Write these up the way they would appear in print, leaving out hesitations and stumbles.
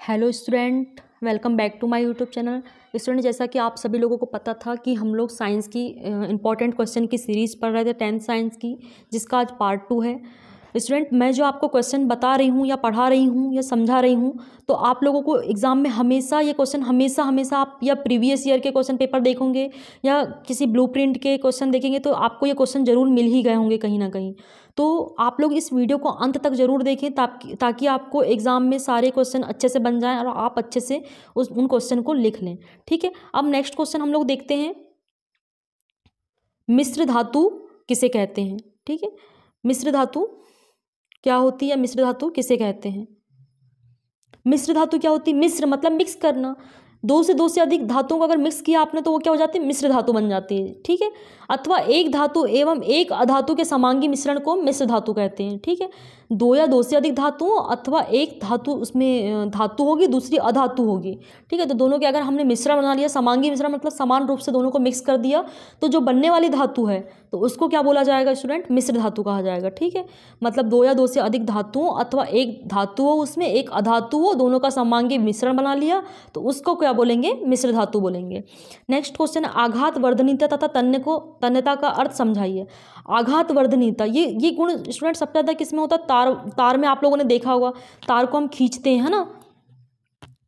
Hello student, welcome back to my YouTube channel. Student, जैसा कि आप सभी लोगों को पता था कि हम लोग साइंस की इंपॉर्टेंट क्वेश्चन की सीरीज़ पढ़ रहे थे 10th साइंस की, जिसका आज पार्ट 2 है। स्टूडेंट, मैं जो आपको क्वेश्चन बता रही हूँ या पढ़ा रही हूँ या समझा रही हूँ, तो आप लोगों को एग्ज़ाम में हमेशा ये क्वेश्चन हमेशा आप या प्रीवियस ईयर के क्वेश्चन पेपर देखोगे या किसी ब्लूप्रिंट के क्वेश्चन देखेंगे तो आपको ये क्वेश्चन ज़रूर मिल ही गए होंगे कहीं ना कहीं। तो आप लोग इस वीडियो को अंत तक ज़रूर देखें ताकि आपको एग्ज़ाम में सारे क्वेश्चन अच्छे से बन जाएं और आप अच्छे से उन क्वेश्चन को लिख लें। ठीक है, अब नेक्स्ट क्वेश्चन हम लोग देखते हैं, मिश्र धातु किसे कहते हैं। ठीक है, मिश्र धातु क्या होती है, मिश्र धातु किसे कहते हैं। मिश्र धातु क्या होती है, मिश्र मतलब मिक्स करना। दो से अधिक धातुओं को अगर मिक्स किया आपने तो वो क्या हो जाती है, मिश्र धातु बन जाती है। ठीक है, अथवा एक धातु एवं एक अधातु के समांगी मिश्रण को मिश्र धातु कहते हैं। ठीक है, दो या दो से अधिक धातुओं अथवा एक धातु, उसमें धातु होगी दूसरी अधातु होगी। ठीक है, तो दोनों के अगर हमने मिश्रण बना लिया, समांगी मिश्रण मतलब समान रूप से दोनों को मिक्स कर दिया, तो जो बनने वाली धातु है तो उसको क्या बोला जाएगा स्टूडेंट, मिश्र धातु कहा जाएगा। ठीक है, मतलब दो या दो से अधिक धातुओं अथवा एक धातु हो उसमें एक अधातु हो, दोनों का समांगी मिश्रण बना लिया तो उसको क्या बोलेंगे, मिश्र धातु बोलेंगे। नेक्स्ट क्वेश्चन, आघात वर्धनीयता तथा तन्यता का अर्थ समझाइए। आघात वर्धनीयता, ये गुण स्टूडेंट सबसे ज़्यादा किसमें होता है, तार में आप लोगों ने देखा होगा, तार को हम खींचते हैं, है ना।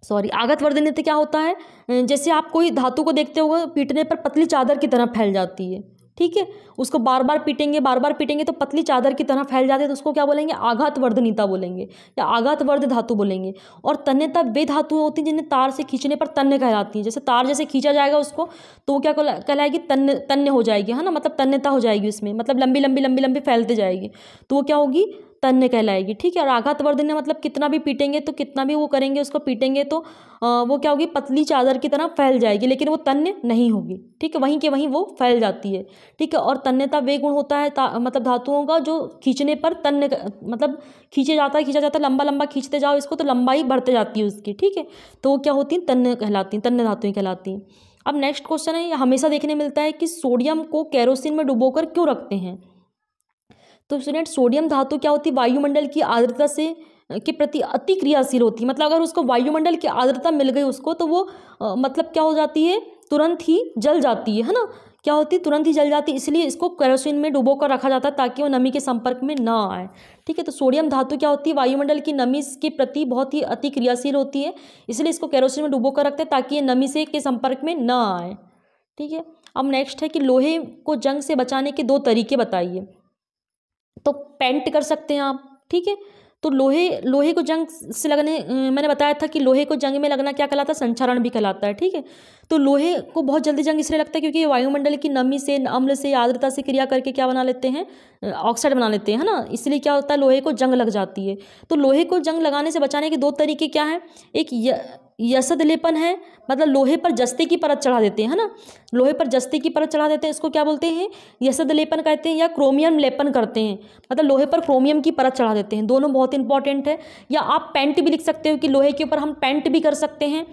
सॉरी, आघात वर्धनीयता क्या होता है, जैसे आप कोई धातु को देखते होगा पीटने पर पतली चादर की तरह फैल जाती है। ठीक है, उसको बार बार पीटेंगे तो पतली चादर की तरह फैल जाते हैं, तो उसको क्या बोलेंगे, आघात वर्धनीयता बोलेंगे या आघात वर्ध धातु बोलेंगे। और तन्यता वे धातुएं होती हैं जिन्हें तार से खींचने पर तन्य कहलाती हैं। जैसे तार जैसे खींचा जाएगा उसको तो वो क्या कहलाएगी, तन्य हो जाएगी, है ना, मतलब तन्यता हो जाएगी उसमें, मतलब लंबी फैलते जाएगी तो वो क्या होगी, तन्य कहलाएगी। ठीक है, और आघात वर्धनीय मतलब कितना भी पीटेंगे तो कितना भी वो करेंगे उसको पीटेंगे तो वो क्या होगी, पतली चादर की तरह फैल जाएगी, लेकिन वो तन्य नहीं होगी। ठीक है, वहीं के वहीं वो फैल जाती है। ठीक है, और तन्यता वे गुण होता है मतलब धातुओं का जो खींचने पर तन्य मतलब खींचा जाता है, लंबा खींचते जाओ इसको तो लंबाई बढ़ते जाती है उसकी। ठीक है, तो वो क्या होती हैं, तन्य कहलाती हैं, तन्य धातुएं कहलाती हैं। अब नेक्स्ट क्वेश्चन है, ये हमेशा देखने मिलता है कि सोडियम को केरोसिन में डुबोकर क्यों रखते हैं। तो स्टूडेंट, सोडियम धातु क्या होती है, वायुमंडल की आर्द्रता से के प्रति अति क्रियाशील होती है। मतलब अगर उसको वायुमंडल की आर्द्रता मिल गई उसको तो वो मतलब क्या हो जाती है, तुरंत ही जल जाती है ना, क्या होती है, तुरंत ही जल जाती है। इसलिए इसको केरोसिन में डुबो कर रखा जाता है ताकि वो नमी के संपर्क में ना आए। ठीक है, तो सोडियम धातु क्या होती है, वायुमंडल की नमी के प्रति बहुत ही अति क्रियाशील होती है, इसलिए इसको केरोसिन में डुबो कर रखते हैं ताकि ये नमी से के संपर्क में ना आए। ठीक है, अब नेक्स्ट है कि लोहे को जंग से बचाने के 2 तरीके बताइए। तो पेंट कर सकते हैं आप। ठीक है, तो लोहे को जंग से लगने, मैंने बताया था कि लोहे को जंग में लगना क्या कहलाता है, संक्षारण भी कहलाता है। ठीक है, तो लोहे को बहुत जल्दी जंग इसलिए लगता है क्योंकि ये वायुमंडल की नमी से, अम्ल से, आर्द्रता से क्रिया करके क्या बना लेते हैं, ऑक्साइड बना लेते हैं, है ना, इसलिए क्या होता है, लोहे को जंग लग जाती है। तो लोहे को जंग लगाने से बचाने के 2 तरीके क्या हैं, एक यसद लेपन है, मतलब लोहे पर जस्ते की परत चढ़ा देते हैं, है ना, लोहे पर जस्ते की परत चढ़ा देते हैं, इसको क्या बोलते हैं, यसद लेपन कहते हैं, या क्रोमियम लेपन करते हैं, मतलब लोहे पर क्रोमियम की परत चढ़ा देते हैं। दोनों बहुत इंपॉर्टेंट है। या आप पेंट भी लिख सकते हो कि लोहे के ऊपर हम पेंट भी कर सकते हैं।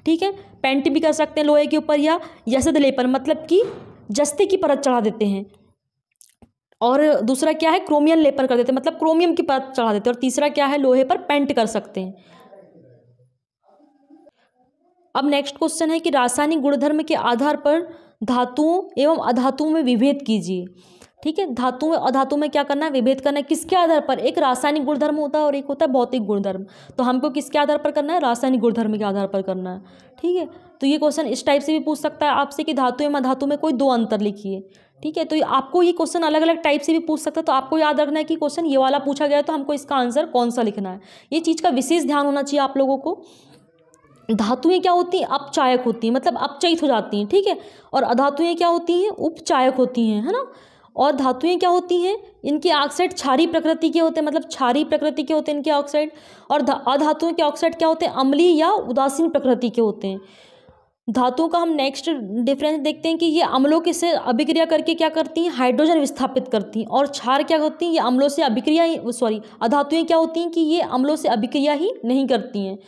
ठीक है, पेंट भी कर सकते हैं लोहे के ऊपर, या यसद लेपन मतलब कि जस्ते की परत चढ़ा देते हैं। और दूसरा क्या है, क्रोमियम लेपन कर देते हैं, मतलब क्रोमियम की परत चढ़ा देते हैं। और तीसरा क्या है, लोहे पर पेंट कर सकते हैं। अब नेक्स्ट क्वेश्चन है कि रासायनिक गुणधर्म के आधार पर धातुओं एवं अधातुओं में विभेद कीजिए। ठीक है, धातुओं और अधातुओं में क्या करना है, विभेद करना है। किसके आधार पर, एक रासायनिक गुणधर्म होता है और एक होता है भौतिक गुणधर्म। तो हमको किसके आधार पर करना है, रासायनिक गुणधर्म के आधार पर करना है। ठीक है, तो ये क्वेश्चन इस टाइप से भी पूछ सकता है आपसे कि धातु एवं अधातु में कोई 2 अंतर लिखिए। ठीक है, तो आपको ये क्वेश्चन अलग अलग टाइप से भी पूछ सकता है, तो आपको याद रखना है कि क्वेश्चन ये वाला पूछा गया है तो हमको इसका आंसर कौन सा लिखना है। ये चीज़ का विशेष ध्यान होना चाहिए आप लोगों को। धातुएं क्या होती हैं, अपचायक होती हैं, मतलब अपचयित हो जाती हैं। ठीक है, और अधातुएं क्या होती हैं, उपचायक होती हैं, है ना। और धातुएं क्या होती हैं, इनके ऑक्साइड क्षारीय प्रकृति के होते हैं, मतलब क्षारीय प्रकृति के होते हैं इनके ऑक्साइड। और अधातुओं के ऑक्साइड क्या होते हैं, अम्लीय या उदासीन प्रकृति के होते हैं। धातुओं का हम नेक्स्ट डिफरेंस देखते हैं कि ये अम्लों के से अभिक्रिया करके क्या करती हैं, हाइड्रोजन विस्थापित करती हैं। और क्षार क्या होती हैं, ये अम्लों से अभिक्रिया, अधातुएं क्या होती हैं कि ये अम्लों से अभिक्रिया ही नहीं करती हैं।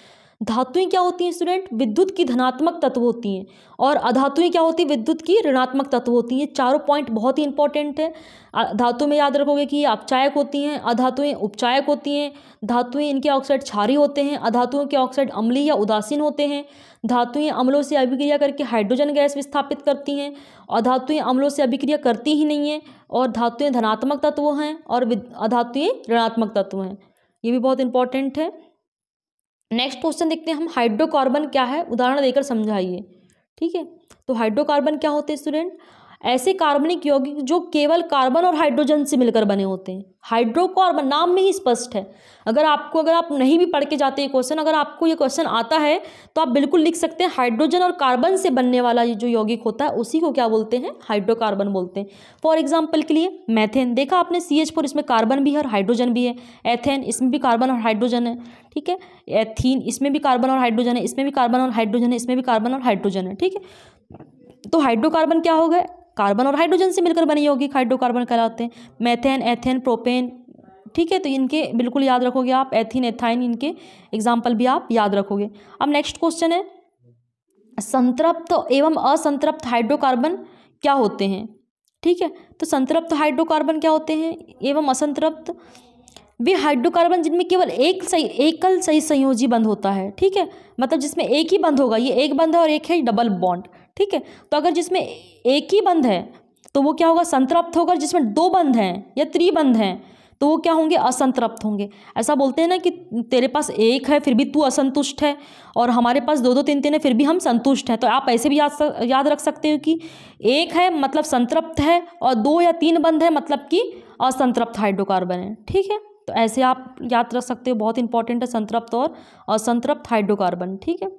धातुएं क्या होती हैं स्टूडेंट? विद्युत की धनात्मक तत्व होती हैं, और अधातुएं क्या होती हैं? विद्युत की ऋणात्मक तत्व होती हैं। चारों पॉइंट बहुत ही इंपॉर्टेंट है। धातु में याद रखोगे कि ये अपचायक होती हैं, अधातुएं उपचायक होती हैं, धातुएं इनके ऑक्साइड क्षारीय होते हैं, अधातुओं के ऑक्साइड अम्लीय या उदासीन होते हैं, धातुएं अम्लों से अभिक्रिया करके हाइड्रोजन गैस विस्थापित करती हैं, और धातुएं अम्लों से अभिक्रिया करती ही नहीं हैं, और धातुएं धनात्मक तत्व हैं और अधातुएं ऋणात्मक तत्व हैं। ये भी बहुत इंपॉर्टेंट है। नेक्स्ट क्वेश्चन देखते हैं हम, हाइड्रोकार्बन क्या है, उदाहरण देकर समझाइए। ठीक है, तो हाइड्रोकार्बन क्या होते हैं स्टूडेंट? ऐसे कार्बनिक यौगिक जो केवल कार्बन और हाइड्रोजन से मिलकर बने होते हैं। हाइड्रोकार्बन नाम में ही स्पष्ट है। अगर आप नहीं भी पढ़ के जाते ये क्वेश्चन, अगर आपको ये क्वेश्चन आता है तो आप बिल्कुल लिख सकते हैं हाइड्रोजन और कार्बन से बनने वाला ये जो यौगिक होता है उसी को क्या बोलते हैं? हाइड्रोकार्बन बोलते हैं। फॉर एग्जाम्पल के लिए मैथेन, देखा आपने CH4, इसमें कार्बन भी है और हाइड्रोजन भी है। एथेन, इसमें भी कार्बन और हाइड्रोजन है। ठीक है, एथीन, इसमें भी कार्बन और हाइड्रोजन है, इसमें भी कार्बन और हाइड्रोजन है, इसमें भी कार्बन और हाइड्रोजन है। ठीक है, तो हाइड्रोकार्बन क्या हो गए? कार्बन और हाइड्रोजन से मिलकर बने यौगिक हाइड्रोकार्बन कहलाते हैं। Methane, ethane, propane. ठीक है, तो इनके बिल्कुल याद रखोगे आप, एथीन, एथाइन, इनके एग्जाम्पल भी आप याद रखोगे। अब नेक्स्ट क्वेश्चन है, संतृप्त एवं असंतृप्त हाइड्रोकार्बन क्या होते हैं? ठीक है, तो संतृप्त हाइड्रोकार्बन क्या होते हैं एवं असंतृप्त? वे हाइड्रोकार्बन जिनमें केवल एकल सही संयोजी बंध होता है। ठीक है, मतलब जिसमें एक ही बंध होगा, ये एक बंध है और एक है डबल बॉन्ड। ठीक है, तो अगर जिसमें एक ही बंध है तो वो क्या होगा? संतृप्त होगा। जिसमें दो बंध हैं या त्रिबंध हैं तो वो क्या होंगे? असंतृप्त होंगे। ऐसा बोलते हैं ना कि तेरे पास एक है फिर भी तू असंतुष्ट है, और हमारे पास दो दो तीन तीन है फिर भी हम संतुष्ट हैं। तो आप ऐसे भी याद रख सकते हो कि एक है मतलब संतृप्त है, और दो या तीन बंध है मतलब कि असंतृप्त हाइड्रोकार्बन है। ठीक है, तो ऐसे आप याद रख सकते हो, बहुत इंपॉर्टेंट है संतृप्त और असंतृप्त हाइड्रोकार्बन। ठीक है,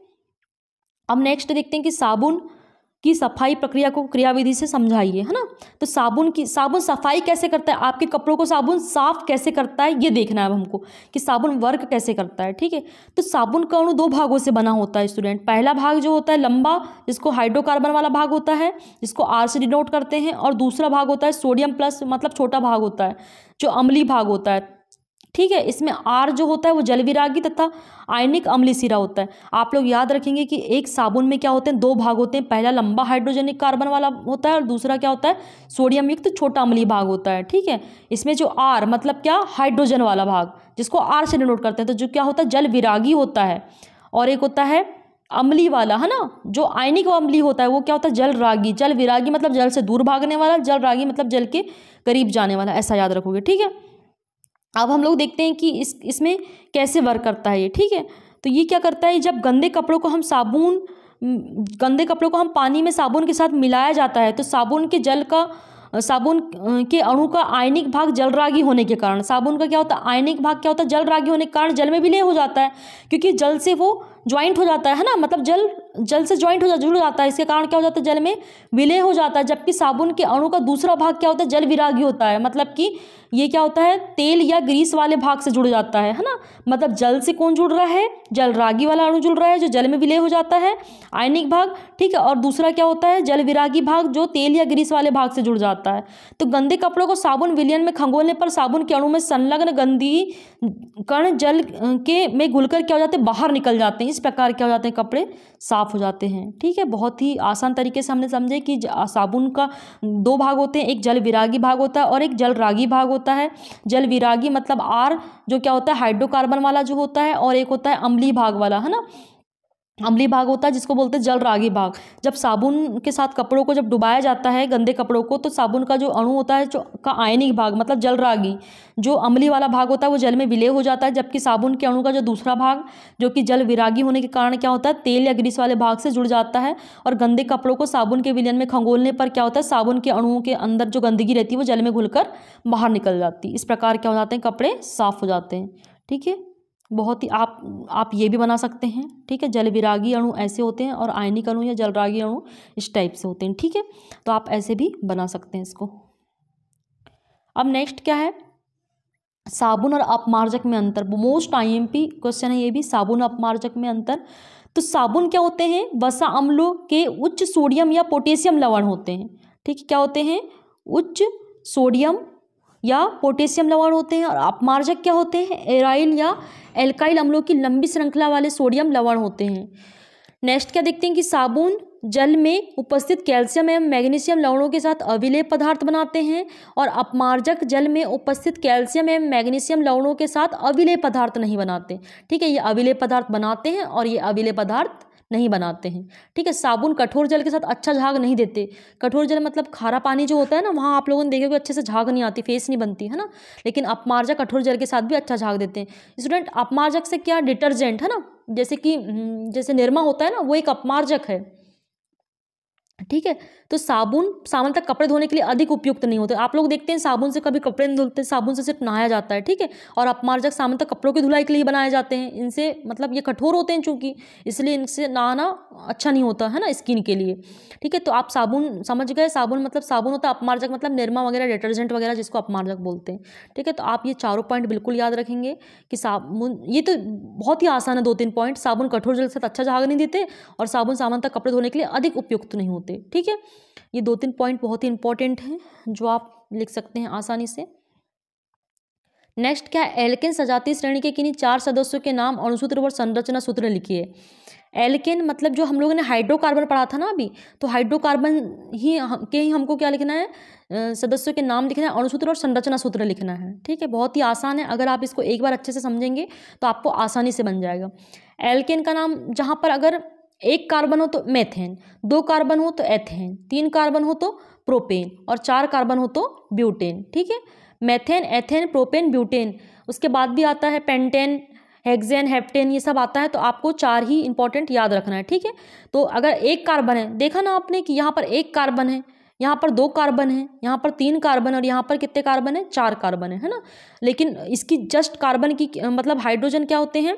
अब नेक्स्ट देखते हैं कि साबुन की सफाई प्रक्रिया को क्रियाविधि से समझाइए, है ना। तो साबुन सफाई कैसे करता है, आपके कपड़ों को साबुन साफ कैसे करता है ये देखना है अब हमको कि साबुन वर्क कैसे करता है। ठीक है, तो साबुन का अणु दो भागों से बना होता है स्टूडेंट। पहला भाग जो होता है लंबा, जिसको हाइड्रोकार्बन वाला भाग होता है, जिसको R से डिनोट करते हैं, और दूसरा भाग होता है सोडियम प्लस, मतलब छोटा भाग होता है जो अम्लीय भाग होता है। ठीक है, इसमें R जो होता है वो जल विरागी तथा आयनिक अम्लीय सिरा होता है। आप लोग याद रखेंगे कि एक साबुन में क्या होते हैं? दो भाग होते हैं। पहला लंबा हाइड्रोजनिक कार्बन वाला होता है और दूसरा क्या होता है? सोडियम युक्त छोटा अम्लीय भाग होता है। ठीक है, इसमें जो R मतलब क्या? हाइड्रोजन वाला भाग, जिसको R से डिनोट करते हैं, तो जो क्या होता है? जल विरागी होता है। और एक होता है अम्लीय वाला, है ना, जो आयनिक अम्लीय होता है वो क्या होता है? जल रागी। जल विरागी मतलब जल से दूर भागने वाला, जल रागी मतलब जल के करीब जाने वाला, ऐसा याद रखोगे। ठीक है, अब हम लोग देखते हैं कि इसमें कैसे वर्क करता है ये। ठीक है, तो ये क्या करता है, जब गंदे कपड़ों को हम पानी में साबुन के साथ मिलाया जाता है तो साबुन के अणु का आयनिक भाग जलरागी होने के कारण, साबुन का क्या होता है? आयनिक भाग क्या होता है? जलरागी होने के कारण जल में विलय हो जाता है, क्योंकि जल से वो ज्वाइंट हो जाता है ना, मतलब जल से ज्वाइंट जुड़ जाता है। इसके कारण क्या हो जाता है? जल में विलय हो जाता है। जबकि साबुन के अणु का दूसरा भाग क्या होता है? जल विरागी होता है, मतलब कि ये क्या होता है? तेल या ग्रीस वाले भाग से जुड़ जाता है ना। मतलब जल से कौन जुड़ रहा है? जल रागी वाला अणु जुड़ रहा है जो जल में विलय हो जाता है, आयनिक भाग। ठीक है, और दूसरा क्या होता है? जल विरागी भाग जो तेल या ग्रीस वाले भाग से जुड़ जाता है। तो गंदे कपड़ों को साबुन विलयन में खंगोलने पर साबुन के अणु में संलग्न गंदगी कण जल के में घुलकर क्या हो जाते हैं? बाहर निकल जाते हैं। इस प्रकार क्या हो जाते हैं? कपड़े साफ हो जाते हैं। ठीक है, बहुत ही आसान तरीके से हमने समझे कि साबुन का दो भाग होते हैं, एक जल विरागी भाग होता है और एक जल रागी भाग होता है। जल विरागी मतलब R जो क्या होता है? हाइड्रोकार्बन वाला जो होता है, और एक होता है अम्लीय भाग वाला, है ना, अम्लीय भाग होता है जिसको बोलते हैं जल रागी भाग। जब साबुन के साथ कपड़ों को जब डुबाया जाता है, गंदे कपड़ों को, तो साबुन का जो अणु होता है जो का आयनिक भाग मतलब जल रागी, जो अम्लीय वाला भाग होता है वो जल में विलय हो जाता है। जबकि साबुन के अणु का जो दूसरा भाग जो कि जल विरागी होने के कारण क्या होता है? तेल या ग्रीस वाले भाग से जुड़ जाता है। और गंदे कपड़ों को साबुन के विलयन में खंगोलने पर क्या होता है? साबुन के अणुओं के अंदर जो गंदगी रहती है वो जल में घुलकर बाहर निकल जाती है। इस प्रकार क्या हो जाते हैं? कपड़े साफ हो जाते हैं। ठीक है, बहुत ही आप ये भी बना सकते हैं। ठीक है, जल विरागी अणु ऐसे होते हैं और आयनिक अणु या जलरागी अणु इस टाइप से होते हैं। ठीक है, तो आप ऐसे भी बना सकते हैं इसको। अब नेक्स्ट क्या है? साबुन और अपमार्जक में अंतर। मोस्ट IMP क्वेश्चन है ये भी, साबुन और अपमार्जक में अंतर। तो साबुन क्या होते हैं? वसा अम्लों के उच्च सोडियम या पोटेशियम लवण होते हैं। ठीक है, क्या होते हैं? उच्च सोडियम या पोटेशियम लवण होते हैं, और अपमार्जक क्या होते हैं, एराइल या एल्काइल अम्लों की लंबी श्रृंखला वाले सोडियम लवण होते हैं। नेक्स्ट क्या देखते हैं कि साबुन जल में उपस्थित कैल्शियम एवं मैग्नीशियम लवणों के साथ अविलेय पदार्थ बनाते हैं, और अपमार्जक जल में उपस्थित कैल्शियम एवं मैग्नीशियम लवणों के साथ अविलेय पदार्थ नहीं बनाते। ठीक है, ये अविलेय पदार्थ बनाते हैं और ये अविलेय पदार्थ नहीं बनाते हैं। ठीक है, साबुन कठोर जल के साथ अच्छा झाग नहीं देते। कठोर जल मतलब खारा पानी जो होता है ना, वहाँ आप लोगों ने देखा कि अच्छे से झाग नहीं आती, फेस नहीं बनती है ना, लेकिन अपमार्जक कठोर जल के साथ भी अच्छा झाग देते हैं। स्टूडेंट, अपमार्जक से क्या, डिटर्जेंट है ना, जैसे निरमा होता है ना, वो एक अपमार्जक है। ठीक है, तो साबुन सामान्यतः कपड़े धोने के लिए अधिक उपयुक्त नहीं होते। आप लोग देखते हैं साबुन से कभी कपड़े नहीं धुलते, साबुन से सिर्फ नहाया जाता है। ठीक है, और अपमार्जक सामान्यतः कपड़ों की धुलाई के लिए बनाए जाते हैं। इनसे मतलब ये कठोर होते हैं चूंकि, इसलिए इनसे नहाना अच्छा नहीं होता है ना स्किन के लिए। ठीक है, तो आप साबुन समझ गए, साबुन मतलब साबुन होता है, अपमार्जक मतलब निरमा वगैरह, डिटर्जेंट वगैरह जिसको अपमार्जक बोलते हैं। ठीक है, तो आप ये चारों पॉइंट बिल्कुल याद रखेंगे कि साबुन, ये तो बहुत ही आसान है 2-3 पॉइंट। साबुन कठोर जल के साथ अच्छा झाग नहीं देते, और साबुन सामान्यतः कपड़े धोने के लिए अधिक उपयुक्त नहीं होते। ठीक है, ये 2-3 पॉइंट बहुत ही इंपॉर्टेंट हैं जो आप लिख सकते हैं आसानी से। नेक्स्ट क्या है, एल्केन सजातीय श्रेणी के किन्हीं 4 सदस्यों के नाम अणुसूत्र और संरचना सूत्र लिखिए। एल्केन मतलब जो हम लोगों ने हाइड्रोकार्बन पढ़ा था ना अभी, तो हाइड्रोकार्बन ही हमको क्या लिखना है, सदस्यों के नाम लिखना है, अणुसूत्र और संरचना सूत्र लिखना है। ठीक है, बहुत ही आसान है, अगर आप इसको एक बार अच्छे से समझेंगे तो आपको आसानी से बन जाएगा। एल्केन का नाम जहाँ पर अगर 1 कार्बन हो तो मेथेन, 2 कार्बन हो तो एथेन, 3 कार्बन हो तो प्रोपेन, और 4 कार्बन हो तो ब्यूटेन। ठीक है, मेथेन, एथेन, प्रोपेन, ब्यूटेन। उसके बाद भी आता है पेंटेन, हेक्सेन, हेप्टेन, ये सब आता है, तो आपको 4 ही इंपॉर्टेंट याद रखना है। ठीक है, तो अगर 1 कार्बन है, देखा ना आपने कि यहाँ पर 1 कार्बन है, यहाँ पर 2 कार्बन है, यहाँ पर 3 कार्बन, और यहाँ पर कितने कार्बन है, 4 कार्बन है ना। लेकिन इसकी जस्ट कार्बन की मतलब हाइड्रोजन क्या होते हैं,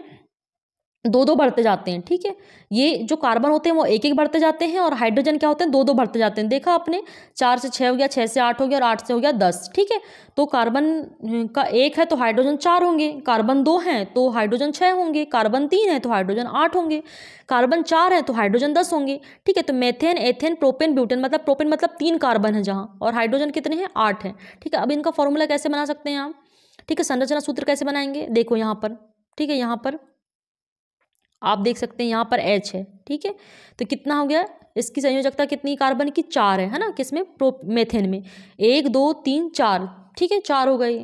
2-2 बढ़ते जाते हैं। ठीक है, ये जो कार्बन होते हैं वो 1-1 बढ़ते जाते हैं, और हाइड्रोजन क्या होते हैं, 2-2 बढ़ते जाते हैं। देखा आपने, 4 से 6 हो गया, 6 से 8 हो गया, और 8 से हो गया 10। ठीक है, तो कार्बन का 1 है तो हाइड्रोजन 4 होंगे, कार्बन 2 हैं तो हाइड्रोजन 6 होंगे, कार्बन 3 है तो हाइड्रोजन 8 होंगे, कार्बन 4 है तो हाइड्रोजन 10 होंगे। ठीक है, तो मेथेन, एथेन, प्रोपेन, ब्यूटेन मतलब प्रोपेन मतलब 3 कार्बन है जहाँ, और हाइड्रोजन कितने हैं, 8 हैं। ठीक है, अब इनका फॉर्मूला कैसे बना सकते हैं आप। ठीक है, संरचना सूत्र कैसे बनाएंगे, देखो यहाँ पर। ठीक है, यहाँ पर आप देख सकते हैं यहाँ पर H है। ठीक है, तो कितना हो गया, इसकी संयोजकता कितनी कार्बन की, 4 है ना, किसमें, मेथेन में 1 2 3 4। ठीक है, 4 हो गई।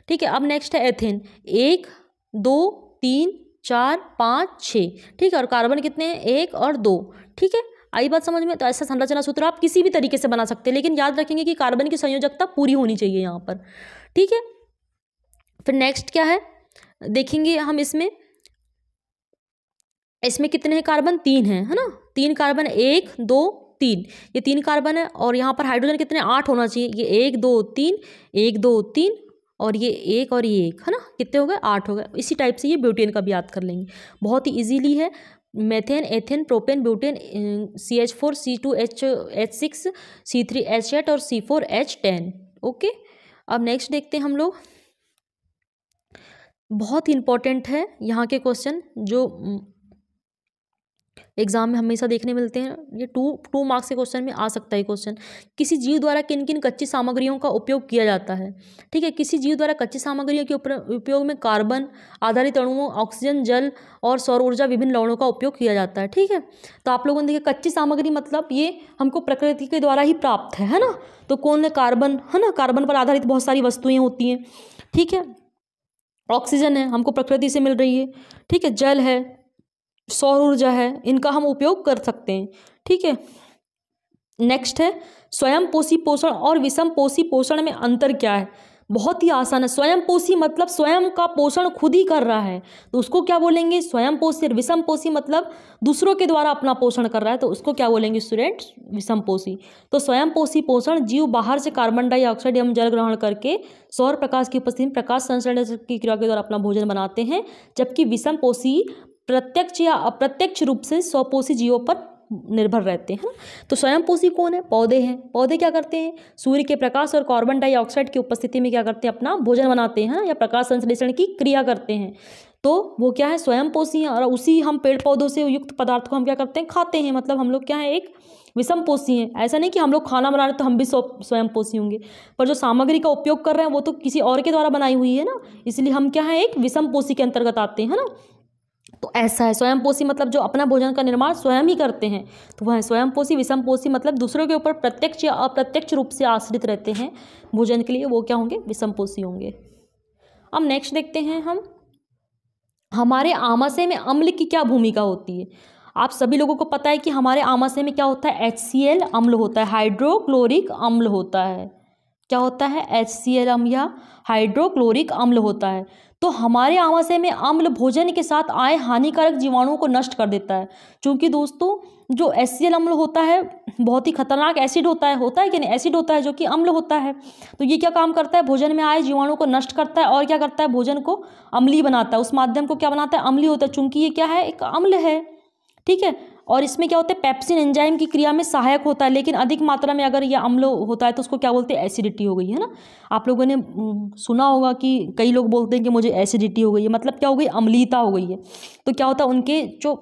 ठीक है, अब नेक्स्ट है एथेन, 1 2 3 4 5 6। ठीक है, और कार्बन कितने हैं, 1 और 2। ठीक है, आई बात समझ में। तो ऐसा संरचना सूत्र आप किसी भी तरीके से बना सकते हैं, लेकिन याद रखेंगे कि कार्बन की संयोजकता पूरी होनी चाहिए यहाँ पर। ठीक है, फिर नेक्स्ट क्या है देखेंगे हम, इसमें कितने हैं कार्बन, 3 हैं है ना, 3 कार्बन, 1 2 3, ये 3 कार्बन है, और यहाँ पर हाइड्रोजन कितने, 8 होना चाहिए। ये 1 2 3, 1 2 3, और ये 1 और ये 1 है ना, कितने हो गए, 8 हो गए। इसी टाइप से ये ब्यूटेन का भी याद कर लेंगे, बहुत ही इजीली है। Methane, ethane, propane, butane, CH4 C2H6 C3H8 और C4H10। ओके, अब नेक्स्ट देखते हैं हम लोग, बहुत ही इंपॉर्टेंट है यहाँ के क्वेश्चन जो एग्जाम में हमेशा देखने मिलते हैं। ये 2 मार्क्स के क्वेश्चन में आ सकता है क्वेश्चन। किसी जीव द्वारा किन किन कच्ची सामग्रियों का उपयोग किया जाता है। ठीक है, किसी जीव द्वारा कच्ची सामग्रियों के उपयोग में कार्बन आधारित अणुओं, ऑक्सीजन, जल और सौर ऊर्जा, विभिन्न लवणों का उपयोग किया जाता है। ठीक है, तो आप लोगों ने देखिए कच्ची सामग्री मतलब ये हमको प्रकृति के द्वारा ही प्राप्त है ना, तो कौन है, कार्बन है ना, कार्बन पर आधारित बहुत सारी वस्तुएं होती हैं। ठीक है, ऑक्सीजन है हमको प्रकृति से मिल रही है। ठीक है, जल है, सौर ऊर्जा है, इनका हम उपयोग कर सकते हैं। ठीक है, नेक्स्ट है स्वयं पोषी पोषण और विषम पोषी पोषण में अंतर क्या है। बहुत ही आसान है। स्वयं पोषी मतलब स्वयं का पोषण खुद ही कर रहा है, तो उसको क्या बोलेंगे, स्वयं पोषी। विषम पोषी मतलब दूसरों के द्वारा अपना पोषण कर रहा है, तो उसको क्या बोलेंगे स्टूडेंट, विषम पोषी। तो स्वयं पोषी पोषण, जीव बाहर से कार्बन डाइऑक्साइड एवं जल ग्रहण करके सौर प्रकाश की उपस्थिति में प्रकाश संश्लेषण की क्रिया के द्वारा अपना भोजन बनाते हैं, जबकि विषम पोषी प्रत्यक्ष या अप्रत्यक्ष रूप से स्वपोषी जीवों पर निर्भर रहते हैं। तो स्वयं पोषी कौन है, पौधे हैं। पौधे क्या करते हैं, सूर्य के प्रकाश और कार्बन डाइऑक्साइड की उपस्थिति में क्या करते हैं, अपना भोजन बनाते हैं या प्रकाश संश्लेषण की क्रिया करते हैं। तो वो क्या है, स्वयंपोषी हैं, और उसी हम पेड़ पौधों से युक्त पदार्थ को हम क्या करते हैं, खाते हैं। मतलब हम लोग क्या है, एक विषमपोषी हैं। ऐसा नहीं कि हम लोग खाना बना रहे तो हम भी स्वयंपोषी होंगे, पर जो सामग्री का उपयोग कर रहे हैं वो तो किसी और के द्वारा बनाई हुई है ना, इसलिए हम क्या है, एक विषमपोषी के अंतर्गत आते हैं, है ना। तो ऐसा है, स्वयंपोषी मतलब जो अपना भोजन का निर्माण स्वयं ही करते हैं, तो वह है स्वयंपोषी। विषमपोषी मतलब दूसरों के ऊपर प्रत्यक्ष या अप्रत्यक्ष रूप से आश्रित रहते हैं भोजन के लिए, वो क्या होंगे, विषमपोषी होंगे। अब नेक्स्ट देखते हैं हम, हमारे आमाशय में अम्ल की क्या भूमिका होती है। आप सभी लोगों को पता है कि हमारे आमाशय में क्या होता है, HCl अम्ल होता है, हाइड्रोक्लोरिक अम्ल होता है। क्या होता है, HCl अम्ल या हाइड्रोक्लोरिक अम्ल होता है। तो हमारे आमाशय में अम्ल भोजन के साथ आए हानिकारक जीवाणुओं को नष्ट कर देता है। क्योंकि दोस्तों जो HCl अम्ल होता है बहुत ही खतरनाक एसिड होता है कि नहीं, एसिड होता है जो कि अम्ल होता है। तो ये क्या काम करता है, भोजन में आए जीवाणुओं को नष्ट करता है और क्या करता है, भोजन को अम्लीय बनाता है, उस माध्यम को क्या बनाता है, अम्लीय होता है। चूंकि ये क्या है, एक अम्ल है, ठीक है। और इसमें क्या होता है, पेप्सिन एंजाइम की क्रिया में सहायक होता है, लेकिन अधिक मात्रा में अगर ये अम्ल होता है तो उसको क्या बोलते हैं, एसिडिटी हो गई, है ना। आप लोगों ने सुना होगा कि कई लोग बोलते हैं कि मुझे एसिडिटी हो गई है, मतलब क्या हो गई, अम्लीयता हो गई है। तो क्या होता है, उनके जो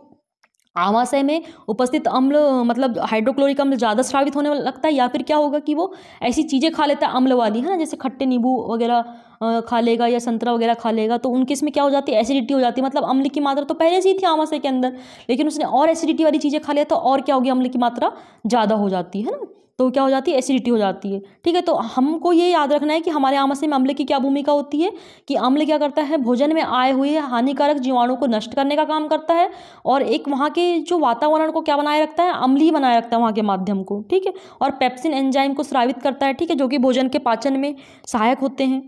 आमाशय में उपस्थित अम्ल मतलब हाइड्रोक्लोरिक अम्ल ज़्यादा स्रावित होने लगता है, या फिर क्या होगा कि वो ऐसी चीज़ें खा लेता है अम्ल वाली, है ना, जैसे खट्टे नींबू वगैरह खा लेगा या संतरा वगैरह खा लेगा, तो उनके इसमें क्या हो जाती है, एसिडिटी हो जाती है। मतलब अम्ल की मात्रा तो पहले से ही थी आमाशय के अंदर, लेकिन उसने और एसिडिटी वाली चीज़ें खा लिया तो और क्या होगी, अम्ल की मात्रा ज़्यादा हो जाती है ना, तो क्या हो जाती है, एसिडिटी हो जाती है, ठीक है। तो हमको ये याद रखना है कि हमारे आमाशय में अम्ल की क्या भूमिका होती है, कि अम्ल क्या करता है, भोजन में आए हुए हानिकारक जीवाणु को नष्ट करने का काम करता है, और एक वहाँ के जो वातावरण को क्या बनाए रखता है, अम्लीय बनाए रखता है वहाँ के माध्यम को, ठीक है। और पेप्सिन एंजाइम को स्रावित करता है, ठीक है, जो कि भोजन के पाचन में सहायक होते हैं।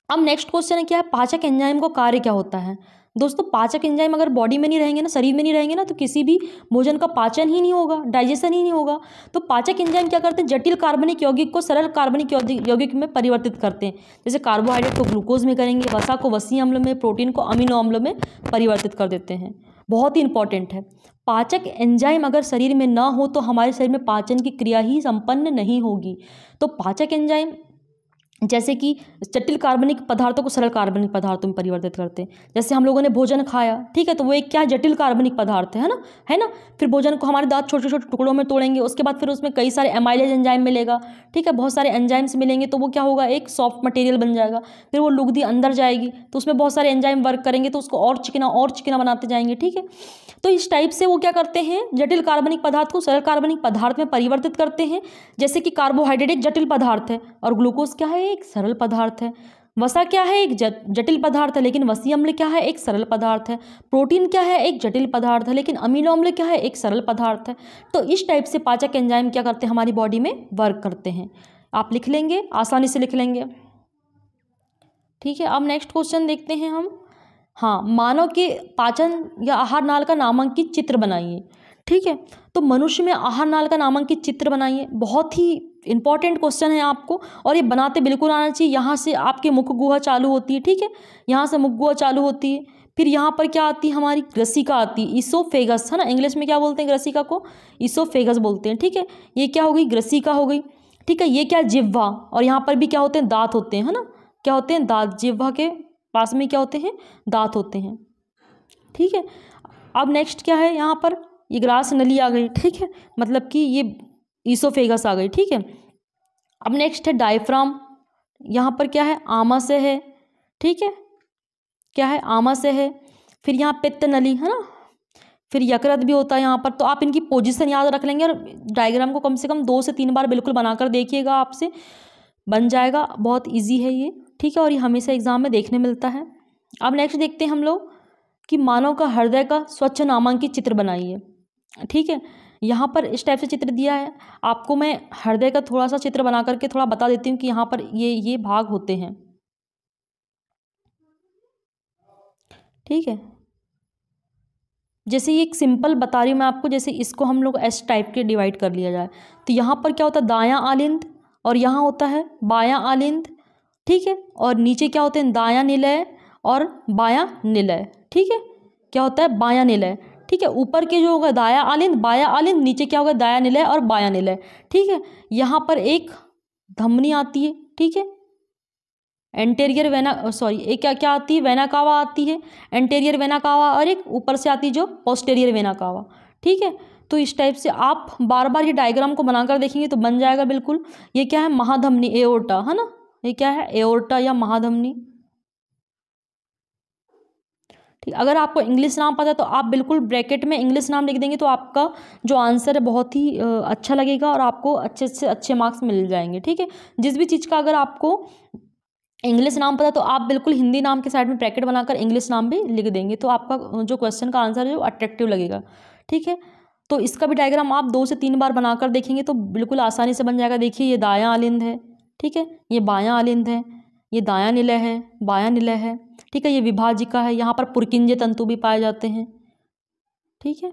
अब नेक्स्ट क्वेश्चन है, क्या है, पाचक एंजाइम को कार्य क्या होता है। दोस्तों पाचक एंजाइम अगर बॉडी में नहीं रहेंगे ना, शरीर में नहीं रहेंगे ना, तो किसी भी भोजन का पाचन ही नहीं होगा, डाइजेशन ही नहीं होगा। तो पाचक एंजाइम क्या करते हैं, जटिल कार्बनिक यौगिक को सरल कार्बनिक यौगिक में परिवर्तित करते हैं। जैसे कार्बोहाइड्रेट को ग्लूकोज में करेंगे, वसा को वसीय अम्ल में, प्रोटीन को अमीनो अम्ल में परिवर्तित कर देते हैं। बहुत ही इंपॉर्टेंट है, पाचक एंजाइम अगर शरीर में ना हो तो हमारे शरीर में पाचन की क्रिया ही संपन्न नहीं होगी। तो पाचक एंजाइम जैसे कि जटिल कार्बनिक पदार्थों को सरल कार्बनिक पदार्थों में परिवर्तित करते हैं। जैसे हम लोगों ने भोजन खाया, ठीक है, तो वो एक क्या है, जटिल कार्बनिक पदार्थ है ना, है ना। फिर भोजन को हमारे दांत छोटे छोटे टुकड़ों में तोड़ेंगे, उसके बाद फिर उसमें कई सारे एमाइलेज एंजाइम मिलेगा, ठीक है, बहुत सारे एंजाइम्स मिलेंगे, तो वो क्या होगा, एक सॉफ्ट मटेरियल बन जाएगा। फिर वो लुगदी अंदर जाएगी तो उसमें बहुत सारे एंजाइम वर्क करेंगे, तो उसको और चिकना बनाते जाएंगे, ठीक है। तो इस टाइप से वो क्या करते हैं, जटिल कार्बनिक पदार्थ को सरल कार्बनिक पदार्थ में परिवर्तित करते हैं। जैसे कि कार्बोहाइड्रेट एक जटिल पदार्थ है और ग्लूकोज क्या है, एक सरल पदार्थ है। वसा क्या है, एक जटिल पदार्थ है, लेकिन वसीय अम्ल क्या है, एक सरल पदार्थ है। प्रोटीन क्या है, एक जटिल पदार्थ है, लेकिन अमीनो अम्ल क्या है, एक सरल पदार्थ है। तो इस टाइप से पाचक एंजाइम क्या करते हैं, हमारी बॉडी में वर्क करते हैं। आप लिख लेंगे, आसानी से लिख लेंगे, ठीक है। अब नेक्स्ट क्वेश्चन देखते हैं हम, हाँ, मानव के पाचन या आहार नाल का नामांकित चित्र बनाइए, ठीक है। तो मनुष्य में आहार नाल का नामांकित चित्र बनाइए। बहुत ही इंपॉर्टेंट क्वेश्चन है आपको, और ये बनाते बिल्कुल आना चाहिए। यहाँ से आपकी मुख गुहा चालू होती है, ठीक है, यहाँ से मुख गुहा चालू होती है। फिर यहाँ पर क्या आती है, हमारी ग्रसिका आती है, ईसोफेगस, है ना, इंग्लिश में क्या बोलते हैं, ग्रसिका को ईसोफेगस बोलते हैं, ठीक है। ये क्या हो गई, ग्रसिका हो गई, ठीक है। ये क्या, जिह्वा, और यहाँ पर भी क्या होते हैं, दांत होते हैं, है ना, क्या होते हैं, दांत। जिह्वा के पास में क्या होते हैं, दांत होते हैं, ठीक है। अब नेक्स्ट क्या है, यहाँ पर ये ग्रास नली आ गई, ठीक है, मतलब कि ये ईसोफेगस आ गई, ठीक है। अब नेक्स्ट है डायफ्राम, यहाँ पर क्या है, आमाशय है, ठीक है, क्या है, आमाशय है। फिर यहाँ पित्त नली, है ना, फिर यकृत भी होता है यहाँ पर। तो आप इनकी पोजीशन याद रख लेंगे, और डायग्राम को कम से कम 2 से 3 बार बिल्कुल बनाकर देखिएगा, आपसे बन जाएगा। बहुत ईजी है ये, ठीक है, और ये हमेशा एग्जाम में देखने मिलता है। अब नेक्स्ट देखते हैं हम लोग कि मानव का हृदय का स्वच्छ नामांकित चित्र बनाइए, ठीक है। यहाँ पर इस टाइप से चित्र दिया है आपको। मैं हृदय का थोड़ा सा चित्र बना करके थोड़ा बता देती हूँ कि यहाँ पर ये भाग होते हैं, ठीक है। जैसे ये एक सिंपल बता रही हूँ मैं आपको, जैसे इसको हम लोग एस टाइप के डिवाइड कर लिया जाए, तो यहाँ पर क्या होता है, दायां आलिंद, और यहाँ होता है बायां आलिंद, ठीक है। और नीचे क्या होते हैं, दायां निलय और बायां निलय, ठीक है। क्या होता है, बायां निलय, ठीक है। ऊपर के जो होगा दायां आलिंद, बायां आलिंद, नीचे क्या होगा, दायां निलय और बायां निलय, ठीक है। यहाँ पर एक धमनी आती है, ठीक है, एंटेरियर वेना एक क्या क्या आती है, वेना कावा आती है, एंटेरियर वेना कावा, और एक ऊपर से आती है जो पोस्टेरियर वेना कावा। ठीक है, तो इस टाइप से आप बार बार ये डायग्राम को बनाकर देखेंगे तो बन जाएगा बिल्कुल। ये क्या है, महाधमनी, एओर्टा, है ना, ये क्या है, एओर्टा या महाधमनी। ठीक, अगर आपको इंग्लिश नाम पता है तो आप बिल्कुल ब्रैकेट में इंग्लिश नाम लिख देंगे तो आपका जो आंसर है बहुत ही अच्छा लगेगा और आपको अच्छे से अच्छे मार्क्स मिल जाएंगे। ठीक है, जिस भी चीज़ का अगर आपको इंग्लिश नाम पता तो आप बिल्कुल हिंदी नाम के साइड में ब्रैकेट बनाकर इंग्लिश नाम भी लिख देंगे तो आपका जो क्वेश्चन का आंसर है वो अट्रैक्टिव लगेगा। ठीक है, तो इसका भी डायग्राम आप 2 से 3 बार बनाकर देखेंगे तो बिल्कुल आसानी से बन जाएगा। देखिए ये दायां आलिंद है, ठीक है, ये बायां आलिंद है, ये दायां निलय है, बायां निलय है। ठीक है, ये विभाजिका है, यहाँ पर पुरकिंजे तंतु भी पाए जाते हैं। ठीक है,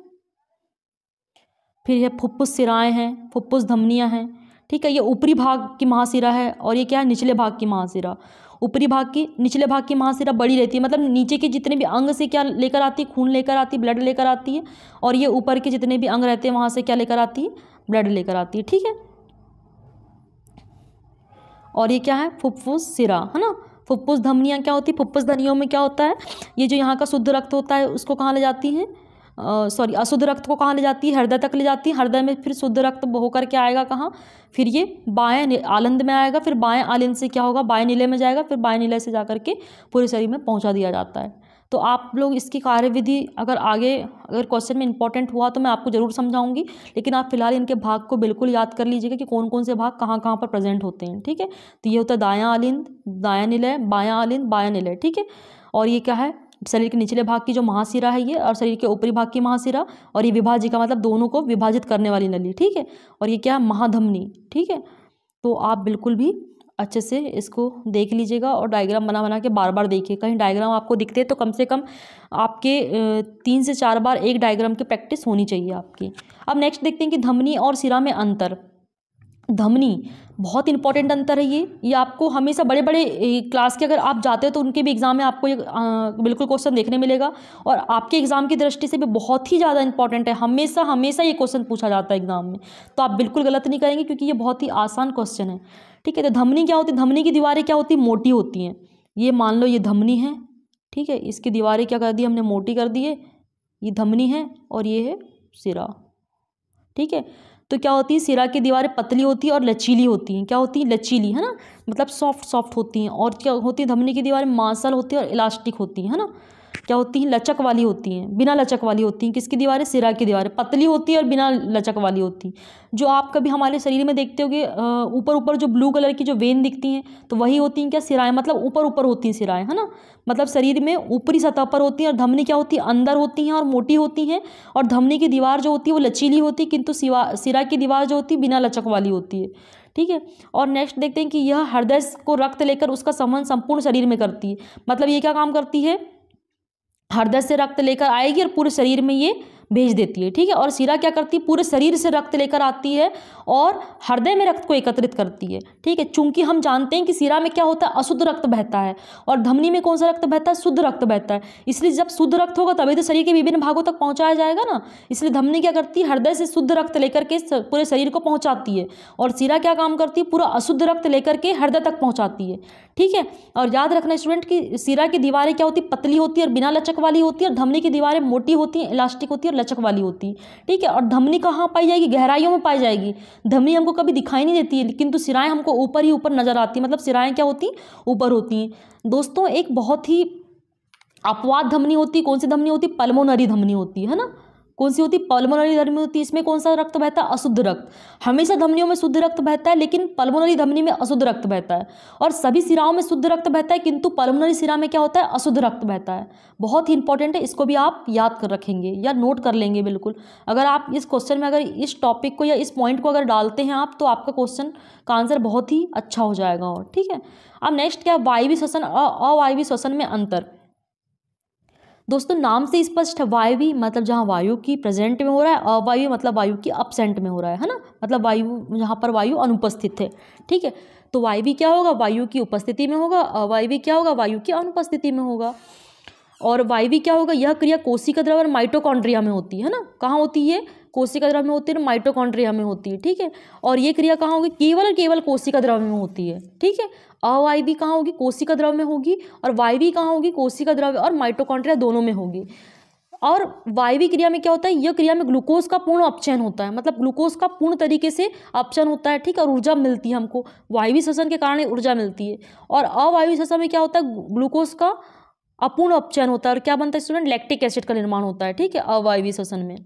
फिर ये फुफ्फुस सिराएं हैं, फुफ्फुस धमनियाँ हैं। ठीक है, ये ऊपरी भाग की महाशिरा है और ये क्या है, निचले भाग की महाशिरा। ऊपरी भाग की, निचले भाग की महाशिरा बड़ी रहती है, मतलब नीचे के जितने भी अंग से क्या लेकर आती है, खून लेकर आती है, ब्लड लेकर आती है, और ये ऊपर के जितने भी अंग रहते हैं वहाँ से क्या लेकर आती है, ब्लड लेकर आती है। ठीक है, और ये क्या है, फुफ्फुस सिरा, है ना। फुफ्फुस धमनियाँ क्या होती है, फुफ्फुस धमनियों में क्या होता है, ये जो यहाँ का शुद्ध रक्त होता है उसको कहाँ ले जाती है, अशुद्ध रक्त को कहाँ ले जाती है, हृदय तक ले जाती है। हृदय में फिर शुद्ध रक्त होकर के आएगा कहाँ, फिर ये बाएं आलिंद में आएगा, फिर बाएं आलिंद से क्या होगा, बाएं नीले में जाएगा, फिर बाएं नीले से जाकर के पूरे शरीर में पहुँचा दिया जाता है। तो आप लोग इसकी कार्यविधि अगर आगे अगर क्वेश्चन में इंपॉर्टेंट हुआ तो मैं आपको ज़रूर समझाऊंगी, लेकिन आप फिलहाल इनके भाग को बिल्कुल याद कर लीजिएगा कि कौन कौन से भाग कहाँ कहाँ पर प्रेजेंट होते हैं। ठीक है, तो ये होता है दायां आलिंद, दायां निलय, बायां आलिंद, बायां निलय। ठीक है, और ये क्या है, शरीर के निचले भाग की जो महाशिरा है ये, और शरीर के ऊपरी भाग की महाशिरा, और ये विभाजिका मतलब दोनों को विभाजित करने वाली नली। ठीक है, और ये क्या है, महाधमनी। ठीक है, तो आप बिल्कुल भी अच्छे से इसको देख लीजिएगा और डायग्राम बना बना के बार बार देखिए। कहीं डायग्राम आपको दिखते हैं तो कम से कम आपके 3 से 4 बार एक डायग्राम की प्रैक्टिस होनी चाहिए आपकी। अब नेक्स्ट देखते हैं कि धमनी और सिरा में अंतर। धमनी बहुत इंपॉर्टेंट अंतर है ये आपको हमेशा बड़े बड़े क्लास के अगर आप जाते हो तो उनके भी एग्जाम में आपको ये बिल्कुल क्वेश्चन देखने मिलेगा, और आपके एग्जाम की दृष्टि से भी बहुत ही ज़्यादा इंपॉर्टेंट है। हमेशा हमेशा ये क्वेश्चन पूछा जाता है एग्जाम में, तो आप बिल्कुल गलत नहीं करेंगे क्योंकि ये बहुत ही आसान क्वेश्चन है। ठीक है, तो धमनी क्या होती है, धमनी की दीवारें क्या होती है, मोटी होती हैं। ये मान लो ये धमनी है, ठीक है, इसकी दीवारें क्या कर दी हमने, मोटी कर दी है। ये धमनी है और ये है सिरा। ठीक है, तो क्या होती है, सिरा की दीवारें पतली होती है और लचीली होती हैं। क्या होती है, लचीली, है ना, मतलब सॉफ्ट सॉफ्ट होती हैं। और क्या होती है, धमनी की दीवारें मांसल होती है और इलास्टिक होती हैं, है ना। क्या होती हैं, लचक वाली होती हैं, बिना लचक वाली होती हैं। किसकी दीवारें, सिरा की दीवारें पतली होती है और बिना लचक वाली होती। जो आप कभी हमारे शरीर में देखते होगे ऊपर ऊपर जो ब्लू कलर की जो वेन दिखती हैं तो वही होती हैं क्या, सिराएं, मतलब ऊपर ऊपर होती हैं सिराएं, है ना, मतलब शरीर में ऊपरी सतह पर होती हैं। और धमनी क्या होती है, अंदर होती हैं और मोटी होती हैं। और धमनी की दीवार जो होती है वो लचीली होती है, किंतु सिरा की दीवार जो होती है बिना लचक वाली होती है। ठीक है, और नेक्स्ट देखते हैं कि यह हृदय को रक्त लेकर उसका संवहन संपूर्ण शरीर में करती है। मतलब ये क्या काम करती है, हृदय से रक्त लेकर आएगी और पूरे शरीर में ये भेज देती है। ठीक है, और सिरा क्या करती है, पूरे शरीर से रक्त लेकर आती है और हृदय में रक्त को एकत्रित करती है। ठीक है, चूंकि हम जानते हैं कि सिरा में क्या होता है, अशुद्ध रक्त बहता है, और धमनी में कौन सा रक्त बहता है, शुद्ध रक्त बहता है। इसलिए जब शुद्ध रक्त होगा तभी तो शरीर के विभिन्न भागों तक पहुंचाया जाएगा ना। इसलिए धमनी क्या करती है, हृदय से शुद्ध रक्त लेकर के पूरे शरीर को पहुंचाती है, और सिरा क्या काम करती है, पूरा अशुद्ध रक्त लेकर के हृदय तक पहुंचाती है। ठीक है, और याद रखना स्टूडेंट कि सिरा की दीवारें क्या होती है, पतली होती है और बिना लचक वाली होती है, और धमनी की दीवारें मोटी होती हैं, इलास्टिक होती है और लचक वाली होती है। ठीक है, और धमनी कहाँ पाई जाएगी, गहराइयों में पाई जाएगी। धमनी हमको कभी दिखाई नहीं देती है, किंतु सिराएं हमको ऊपर ही ऊपर नजर आती है। मतलब सिराएं क्या होती, ऊपर होती हैं। दोस्तों एक बहुत ही अपवाद धमनी होती है, कौन सी धमनी होती, पल्मोनरी धमनी होती है ना। कौन सी होती, पल्मोनरी धमनी होती है। इसमें कौन सा रक्त बहता है, अशुद्ध रक्त। हमेशा धमनियों में शुद्ध रक्त बहता है, लेकिन पल्मोनरी धमनी में अशुद्ध रक्त बहता है। और सभी सिराओं में शुद्ध रक्त बहता है, किंतु पल्मोनरी सिरा में क्या होता है, अशुद्ध रक्त बहता है। बहुत ही इंपॉर्टेंट है, इसको भी आप याद कर रखेंगे या नोट कर लेंगे बिल्कुल। अगर आप इस क्वेश्चन में अगर इस टॉपिक को या इस पॉइंट को अगर डालते हैं आप, तो आपका क्वेश्चन का आंसर बहुत ही अच्छा हो जाएगा। और ठीक है, अब नेक्स्ट क्या, वायवीय श्वसन अवायवीय श्वसन में अंतर। दोस्तों नाम से स्पष्ट है, वायवी मतलब जहाँ वायु की प्रेजेंट में हो रहा है, अवायु मतलब वायु की अपसेंट में हो रहा है ना, मतलब वायु जहाँ पर वायु अनुपस्थित है। ठीक है, तो वायवी क्या होगा, वायु की उपस्थिति में होगा, अवायवी क्या होगा, वायु की अनुपस्थिति में होगा। और वायवी क्या होगा, यह क्रिया कोशिका द्रव्य और माइटोकॉन्ड्रिया में होती है ना। कहाँ होती है, कोशिका द्रव्य में होती है, माइटोकॉन्ड्रिया में होती है, ठीक है। और ये क्रिया कहाँ होगी, केवल और केवल कोशिका द्रव्य में होती है, ठीक है। अवायवी कहाँ होगी, कोशिका द्रव्य में होगी, और वायवी कहाँ होगी, कोशिका द्रव्य और माइटोकॉन्ड्रिया दोनों में होगी। और वायवी क्रिया में क्या होता है, यह क्रिया में ग्लूकोज का पूर्ण अपचयन होता है, मतलब ग्लूकोज का पूर्ण तरीके से अपचयन होता है, ठीक है, और ऊर्जा मिलती है हमको, वायवी श्वसन के कारण ऊर्जा मिलती है। और अवायवी श्वसन में क्या होता है, ग्लूकोज का अपूर्ण अपचयन होता है, और क्या बनता है स्टूडेंट, लैक्टिक एसिड का निर्माण होता है, ठीक है, अवायवी श्वसन में।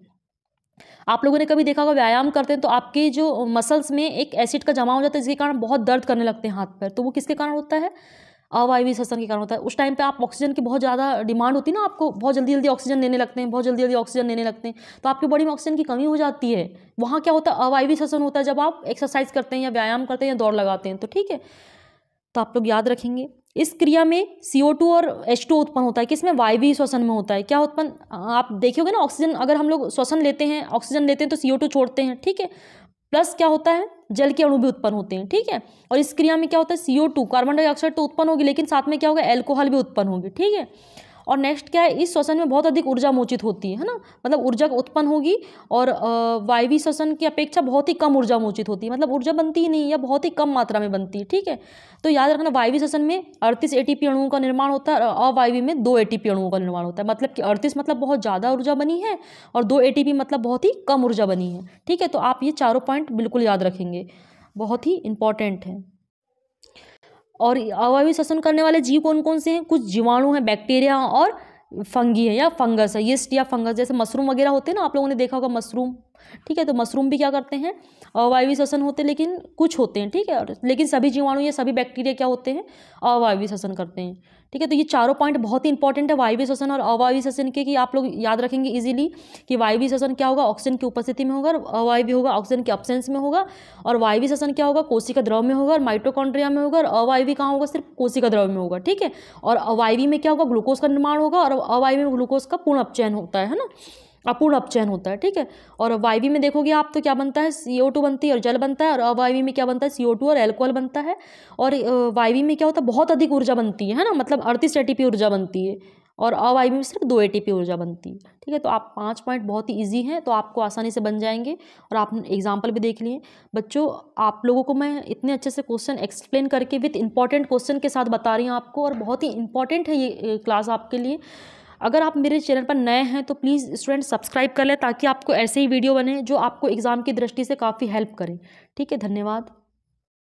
आप लोगों ने कभी देखा होगा, व्यायाम करते हैं तो आपके जो मसल्स में एक एसिड का जमा हो जाता है, जिसके कारण बहुत दर्द करने लगते हैं हाथ पैर, तो वो किसके कारण होता है, अवायवीय श्वसन के कारण होता है। उस टाइम पे आप ऑक्सीजन की बहुत ज़्यादा डिमांड होती है ना, आपको बहुत जल्दी जल्दी ऑक्सीजन लेने लगते हैं, बहुत जल्दी जल्दी ऑक्सीजन लेने लगते हैं, तो आपकी बॉडी में ऑक्सीजन की कमी हो जाती है। वहाँ क्या होता है, अवायवीय श्वसन होता है जब आप एक्सरसाइज करते हैं या व्यायाम करते हैं या दौड़ लगाते हैं, तो ठीक है, तो आप लोग याद रखेंगे। इस क्रिया में CO2 और H2 उत्पन्न होता है, किसमें, वायवीय श्वसन में होता है। क्या उत्पन्न, आप देखोगे ना, ऑक्सीजन अगर हम लोग श्वसन लेते हैं, ऑक्सीजन लेते हैं तो CO2 छोड़ते हैं, ठीक है, प्लस क्या होता है, जल के अणु भी उत्पन्न होते हैं, ठीक है। और इस क्रिया में क्या होता है, CO2 कार्बन डाइऑक्साइड तो उत्पन्न होगी, लेकिन साथ में क्या होगा, एल्कोहल भी उत्पन्न होगी, ठीक है। और नेक्स्ट क्या है, इस श्वसन में बहुत अधिक ऊर्जा मोचित होती है ना, मतलब ऊर्जा उत्पन्न होगी, और वायवीय श्वसन की अपेक्षा बहुत ही कम ऊर्जा मोचित होती है, मतलब ऊर्जा बनती ही नहीं या बहुत ही कम मात्रा में बनती है, ठीक है। तो याद रखना, वायवीय श्वसन में 38 ATP अणुओं का निर्माण होता है, और अवायवीय में 2 ATP अणुओं का निर्माण होता है, मतलब कि 38 मतलब बहुत ज़्यादा ऊर्जा बनी है, और 2 ATP मतलब बहुत ही कम ऊर्जा बनी है, ठीक है। तो आप ये चारों पॉइंट बिल्कुल याद रखेंगे, बहुत ही इंपॉर्टेंट है। और अवायवीय श्वसन करने वाले जीव कौन कौन से हैं, कुछ जीवाणु हैं, बैक्टीरिया और फंगी है या फंगस है, यीस्ट या फंगस, जैसे मशरूम वगैरह होते हैं ना, आप लोगों ने देखा होगा मशरूम, ठीक है। तो मशरूम भी क्या करते हैं, अवायवीय श्वसन होते हैं, लेकिन कुछ होते हैं, ठीक है, लेकिन सभी जीवाणु या सभी बैक्टीरिया क्या होते हैं, अवायवीय श्वसन करते हैं, ठीक है। तो ये चारों पॉइंट बहुत ही इंपॉर्टेंट है, वायवीय श्वसन और अवायवीय श्वसन के, कि आप लोग याद रखेंगे इजीली कि वायवीय श्वसन क्या होगा, ऑक्सीजन की उपस्थिति में होगा, और अवायवीय होगा ऑक्सीजन के अब्सेंस में होगा। और वायवीय श्वसन क्या होगा, कोशिका द्रव में होगा और माइटोकॉन्ड्रिया में होगा, और अवायवीय कहाँ होगा, सिर्फ कोशिका द्रव में होगा, ठीक है। और अवायवीय में क्या होगा, ग्लूकोज का निर्माण होगा, और अवायवीय में ग्लूकोज का पूर्ण अपचयन होता है ना, अपूर्ण अपचयन होता है, ठीक है। और वायवीय में देखोगे आप तो क्या बनता है, CO2 बनती है और जल बनता है, और अवायवीय में क्या बनता है, CO2 और एल्कोहल बनता है। और वायवीय में क्या होता है, बहुत अधिक ऊर्जा बनती है ना, मतलब 38 ATP ऊर्जा बनती है, और अवायवीय में सिर्फ 2 ATP ऊर्जा बनती है, ठीक है। तो आप 5 पॉइंट बहुत ही ईजी हैं, तो आपको आसानी से बन जाएंगे, और आपने एग्जाम्पल भी देख लिए। बच्चों, आप लोगों को मैं इतने अच्छे से क्वेश्चन एक्सप्लेन करके विथ इंपॉर्टेंट क्वेश्चन के साथ बता रही हूँ आपको, और बहुत ही इंपॉर्टेंट है ये क्लास आपके लिए। अगर आप मेरे चैनल पर नए हैं तो प्लीज़ स्टूडेंट सब्सक्राइब कर लें, ताकि आपको ऐसे ही वीडियो बने जो आपको एग्ज़ाम की दृष्टि से काफ़ी हेल्प करें, ठीक है। धन्यवाद।